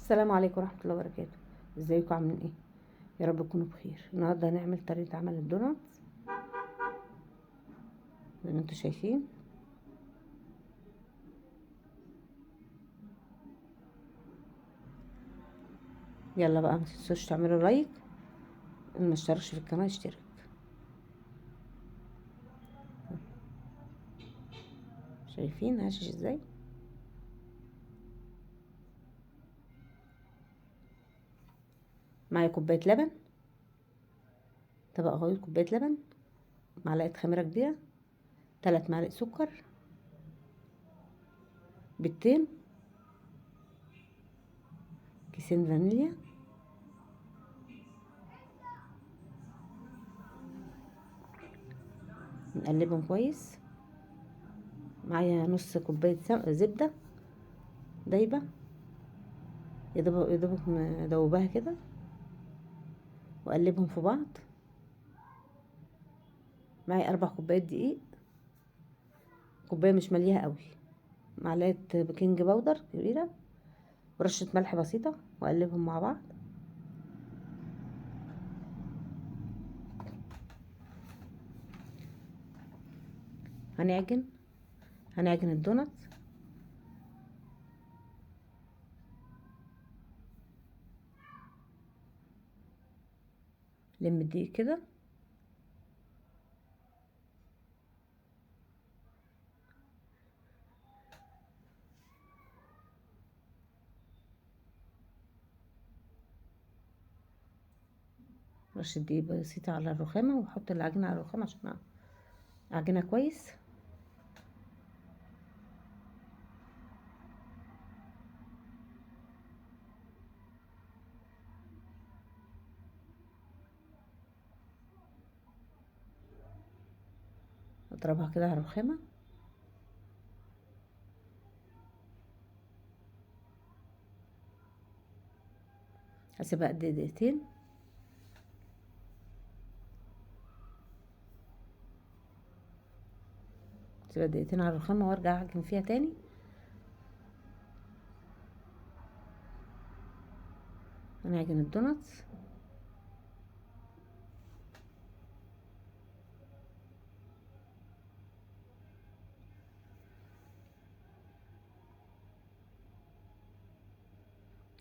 السلام عليكم ورحمة الله وبركاته. ازيكم عاملين ايه؟ يا رب تكونوا بخير. النهارده هنعمل طريقة عمل الدونات زي ما انتوا شايفين. يلا بقى متنسوش تعملوا لايك، اللي ما اشتركش في القناة يشترك. شايفين هشش ازاي؟ معايا كوباية لبن، طبق غويط كوباية لبن، معلقة خميرة كبيرة، 3 معالق سكر، بيضتين، كيسين فانيليا، نقلبهم كويس. معايا نص كوباية زبدة دايبة، يا دوبك مدوباها كده، واقلبهم في بعض. معايا 4 كوبايات دقيق، كوباية مش مليها قوي، معلقة بيكنج باودر كبيرة، ورشة ملح بسيطة، واقلبهم مع بعض. هنعجن هنعجن الدونات. لم الدقيق كده، رشة دقيق بسيطة على الرخامة، واحط العجينة على الرخامة عشان اعجنها كويس. اضربها كده على الرخامة. هسيبها قد دقيقتين. هسيبها دقيقتين على الرخامة وارجع اعجن فيها تاني. هنعجن الدونات.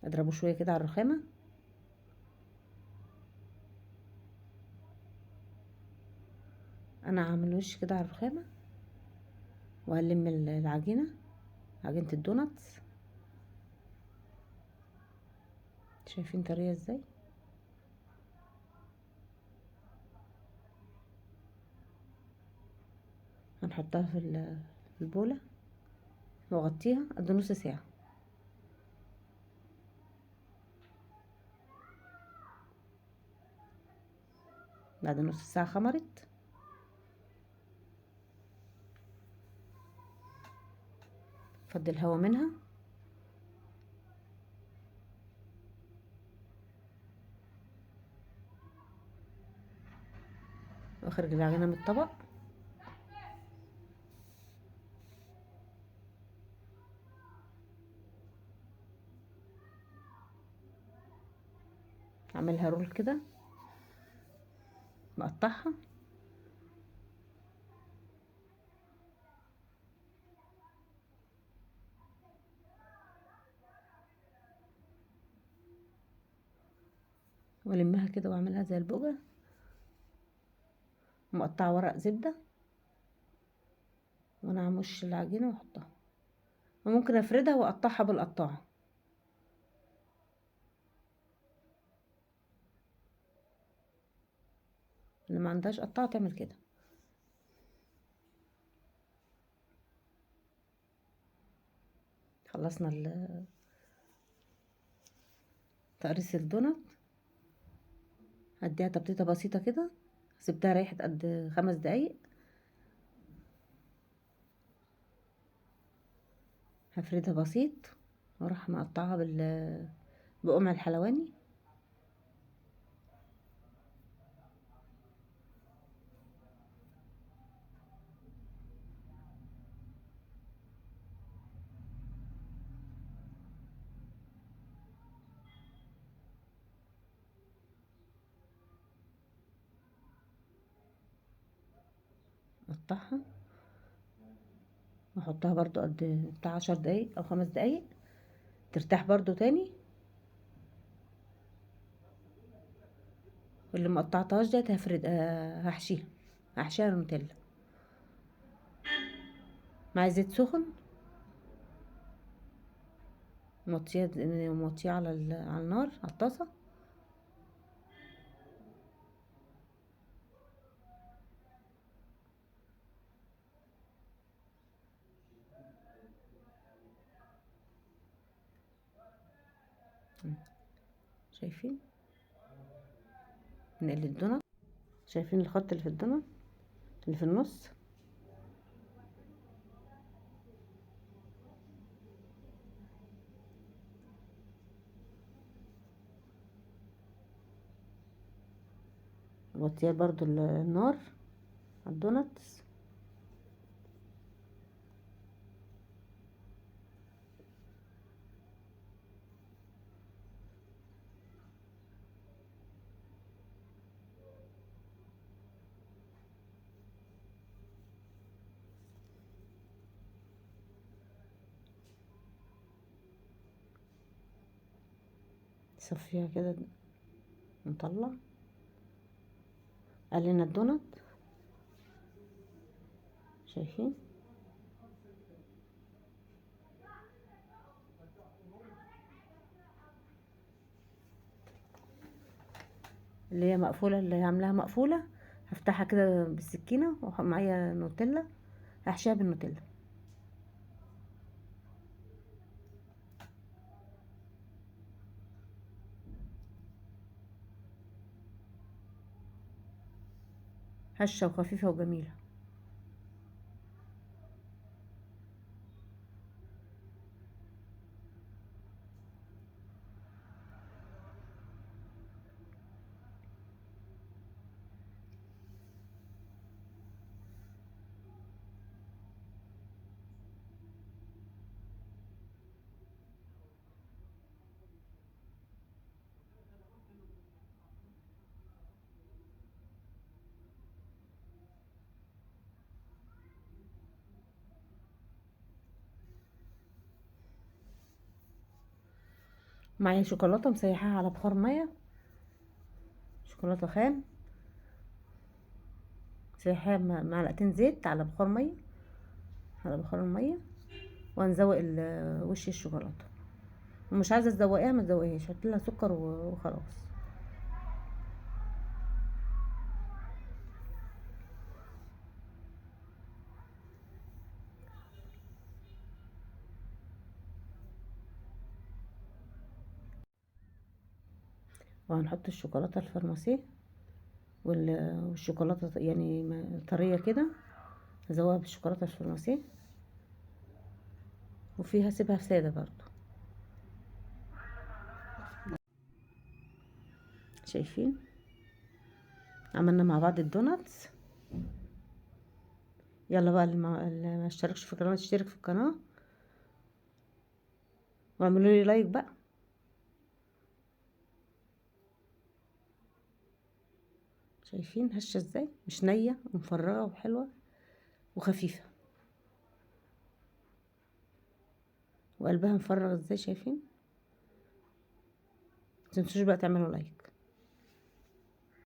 اضربه شوية كده على الرخامة. انا هعمل وش كده على الرخامة، وهلم العجينة، عجينة الدونات. شايفين طريقة ازاي؟ هنحطها في البولة، واغطيها قد نص ساعة. بعد نص ساعة خمرت، فضي الهوا منها، واخرج العجينة من الطبق. اعملها رول كده، بقطعها. والمها كده واعملها زي البوجة، مقطعه ورق زبده، وانا همش العجينه واحطها، وممكن افردها واقطعها بالقطاعه. اللي ما عندهاش قطاعه تعمل كده. خلصنا تقريص الدونات. هديها تبطيطه بسيطه كده، سبتها ريحت قد 5 دقايق. هفردها بسيط، واروح مقطعها بقمع الحلواني. اقطعها واحطها برضو قد بتاع 10 دقايق او 5 دقايق ترتاح برضو تاني. واللي مقطعتهاش ديت هفرد هحشيها نوتيلا مع زيت سخن، موطيه على النار على الطاسه. شايفين نقل الدونت؟ شايفين الخط اللي في الدونت اللي في النص؟ موطيه برضو النار على الدونت. صفيها كده نطلع. قلنا الدونت شايفين؟ اللي هي مقفوله، اللي هي عاملاها مقفوله، هفتحها كده بالسكينه ومعايا نوتيلا هحشيها بالنوتيلا. هشه وخفيفه وجميله. معايا شوكولاته مسيحاها على بخار ميه، شوكولاته خام مسيحاها معلقتين زيت على بخار ميه، على بخار الميه، وهنزوق وش الشوكولاته. ومش عايزه تزوقيها ما تزوقيهاش، حطي لها سكر وخلاص. وهنحط الشوكولاته الفرماسيه والشوكولاته يعني طريه كده، هزوقها بالشوكولاته الفرماسيه، وفيها سيبها ساده برضو. شايفين؟ عملنا مع بعض الدوناتس. يلا بقى اللي ما اشتركش في القناه يشترك في القناه، واعملوا لي لايك بقى. شايفين هشه ازاي؟ مش نيه ومفرغه وحلوه وخفيفه، وقلبها مفرغ ازاي؟ شايفين؟ متنسوش بقى تعملوا لايك.